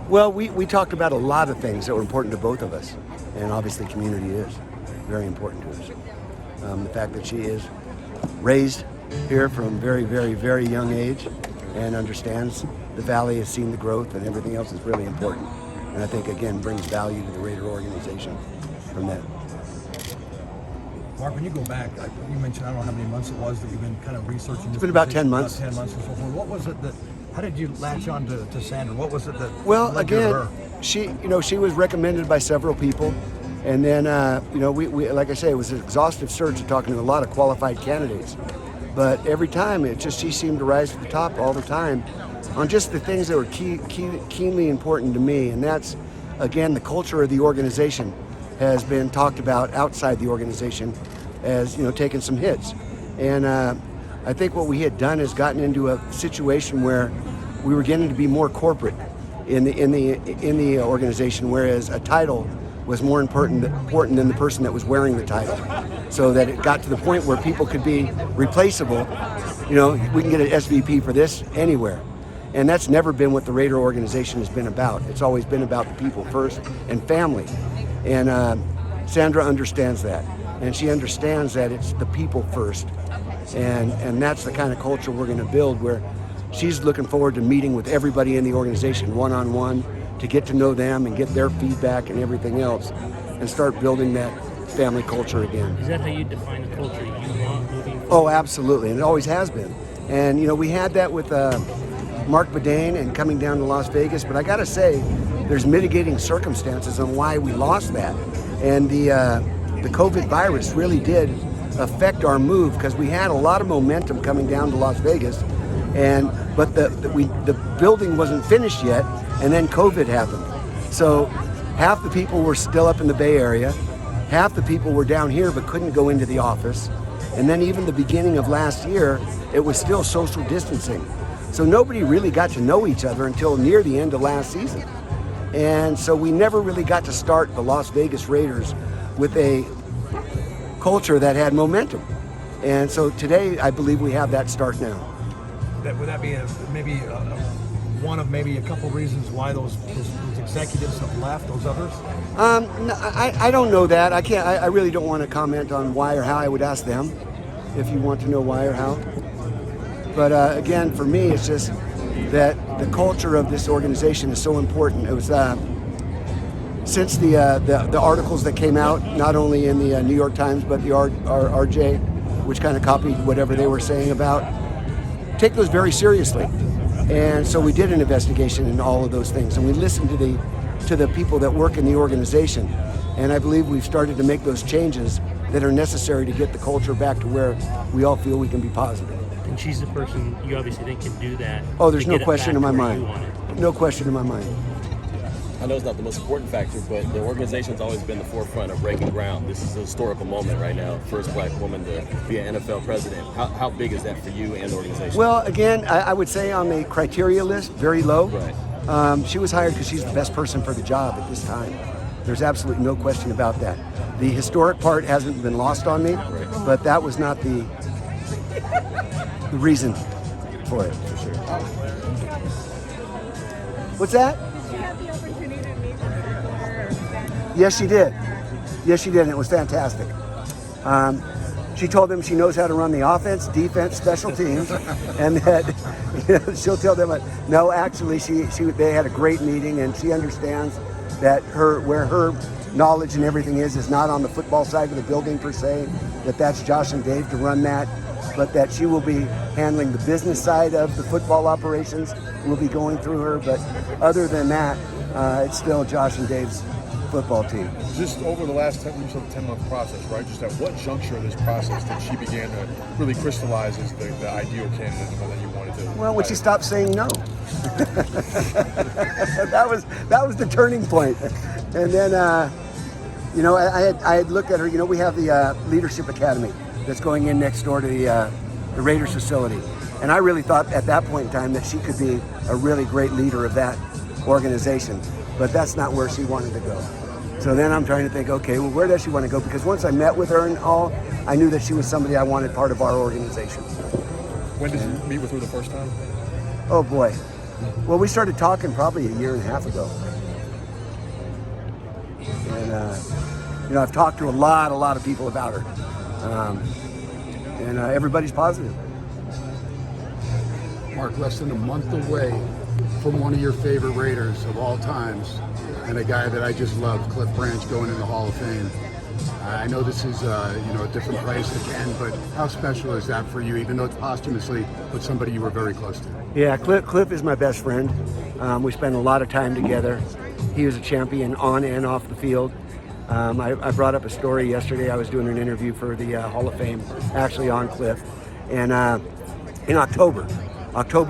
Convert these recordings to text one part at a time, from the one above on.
Well, we talked about a lot of things that were important to both of us, and obviously community is very important to us. The fact that she is raised here from very, very, very young age and understands the valley, has seen the growth, and everything else is really important. And I think, again, brings value to the Raider organization from that. Mark, when you go back, you mentioned, I don't know how many months it was that you've been kind of researching this. It's been about 10 months. About 10 months or so forth. What was it that, how did you latch on to Sandra? What was it that Well, led you to her? again, she was recommended by several people. And then, we like I say, it was an exhaustive search of talking to a lot of qualified candidates. But every time, she seemed to rise to the top all the time on just the things that were keenly important to me. And that's, again, the culture of the organization has been talked about outside the organization as, taking some hits. And I think what we had done is gotten into a situation where we were getting to be more corporate in the organization, whereas a title was more important than the person that was wearing the title. So that it got to the point where people could be replaceable. We can get an SVP for this anywhere. And that's never been what the Raider organization has been about. It's always been about the people first and family. And Sandra understands that. And she understands that it's the people first. And that's the kind of culture we're going to build, where she's looking forward to meeting with everybody in the organization one-on-one to get to know them and get their feedback and everything else and start building that family culture again. Is that how you define the culture you want moving forward? Oh, absolutely. And it always has been. And, we had that with Mark Bedane and coming down to Las Vegas. But I got to say, there's mitigating circumstances on why we lost that. And the COVID virus really did affect our move, because we had a lot of momentum coming down to Las Vegas, but the building wasn't finished yet, and then COVID happened. So half the people were still up in the Bay Area, half the people were down here but couldn't go into the office, and then even the beginning of last year, it was still social distancing. So nobody really got to know each other until near the end of last season. And so we never really got to start the Las Vegas Raiders with a culture that had momentum. And so today, I believe we have that start now. Would that be one of maybe a couple reasons why those executives have left, those others? No, I don't know that. I can't. I really don't want to comment on why or how. I would ask them if you want to know why or how. But again, for me, it's just that the culture of this organization is so important. It was since the articles that came out, not only in the New York Times, but the RJ, which kind of copied whatever they were saying about, take those very seriously. And so we did an investigation into all of those things, and we listened to the people that work in the organization. And I believe we've started to make those changes that are necessary to get the culture back to where we all feel we can be positive. And she's the person you obviously think can do that. Oh, there's no question in my mind. No question in my mind. I know it's not the most important factor, but the organization's always been the forefront of breaking ground. This is a historical moment right now. First black woman to be an NFL president. How big is that for you and the organization? Well, again, I would say on the criteria list, very low. Right. She was hired because she's the best person for the job at this time. There's absolutely no question about that. The historic part hasn't been lost on me, but that was not the reason for it. For sure. What's that? Did she have the opportunity to meet with her? Yes, she did. Yes, she did, and it was fantastic. She told them she knows how to run the offense, defense, special teams, and that she'll tell them. No, actually, they had a great meeting, and she understands that where her knowledge and everything is not on the football side of the building per se. That's Josh and Dave to run that, but that she will be handling the business side of the football operations. Will be going through her, but other than that, it's still Josh and Dave's football team. Just over the last 10-month process, right? Just at what juncture of this process did she begin to really crystallize as the ideal candidate, the one that you wanted to? Well, when she stopped saying no, that was the turning point. And then, I had looked at her. We have the Leadership Academy that's going in next door to the Raiders facility, and I really thought at that point in time that she could be a really great leader of that organization. But that's not where she wanted to go. So then I'm trying to think, okay, well, where does she want to go? Because once I met with her and all, I knew that she was somebody I wanted part of our organization. When did you meet with her the first time? Oh boy, Well, we started talking probably a year and a half ago. And, I've talked to a lot of people about her. And everybody's positive. Mark, less than a month away from one of your favorite Raiders of all times, and a guy that I just love, Cliff Branch, going in the Hall of Fame. I know this is a different place again, but how special is that for you, even though it's posthumously with somebody you were very close to? Yeah, Cliff is my best friend. We spend a lot of time together. He was a champion on and off the field. I brought up a story yesterday. I was doing an interview for the Hall of Fame, actually on Cliff. And in October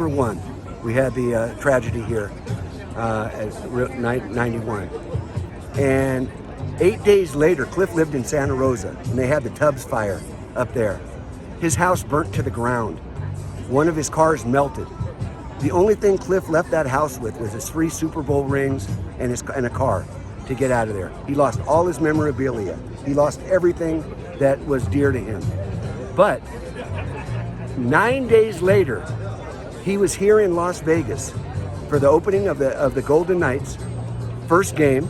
1, we had the tragedy here at 91. And 8 days later, Cliff lived in Santa Rosa, and they had the Tubbs fire up there. His house burnt to the ground. One of his cars melted. The only thing Cliff left that house with was his 3 Super Bowl rings and a car to get out of there. He lost all his memorabilia. He lost everything that was dear to him. But 9 days later, he was here in Las Vegas for the opening of the Golden Knights. First game,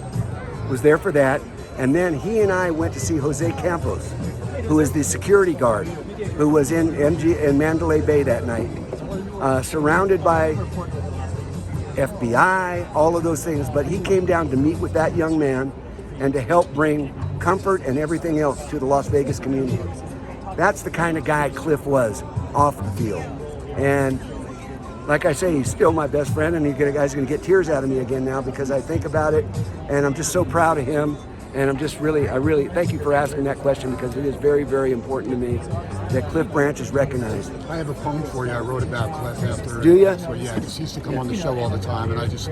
was there for that. And then he and I went to see Jose Campos, who is the security guard, who was in Mandalay Bay that night, surrounded by FBI, all of those things. But he came down to meet with that young man and to help bring comfort and everything else to the Las Vegas community. That's the kind of guy Cliff was off the field. And like I say, he's still my best friend, and you guys are going to get tears out of me again now because I think about it, and I'm just so proud of him. And I really thank you for asking that question, because it is very, very important to me that Cliff Branch is recognized. I have a poem for you I wrote about Cliff after. Do ya? So, yeah, because he used to come on the show all the time, and I just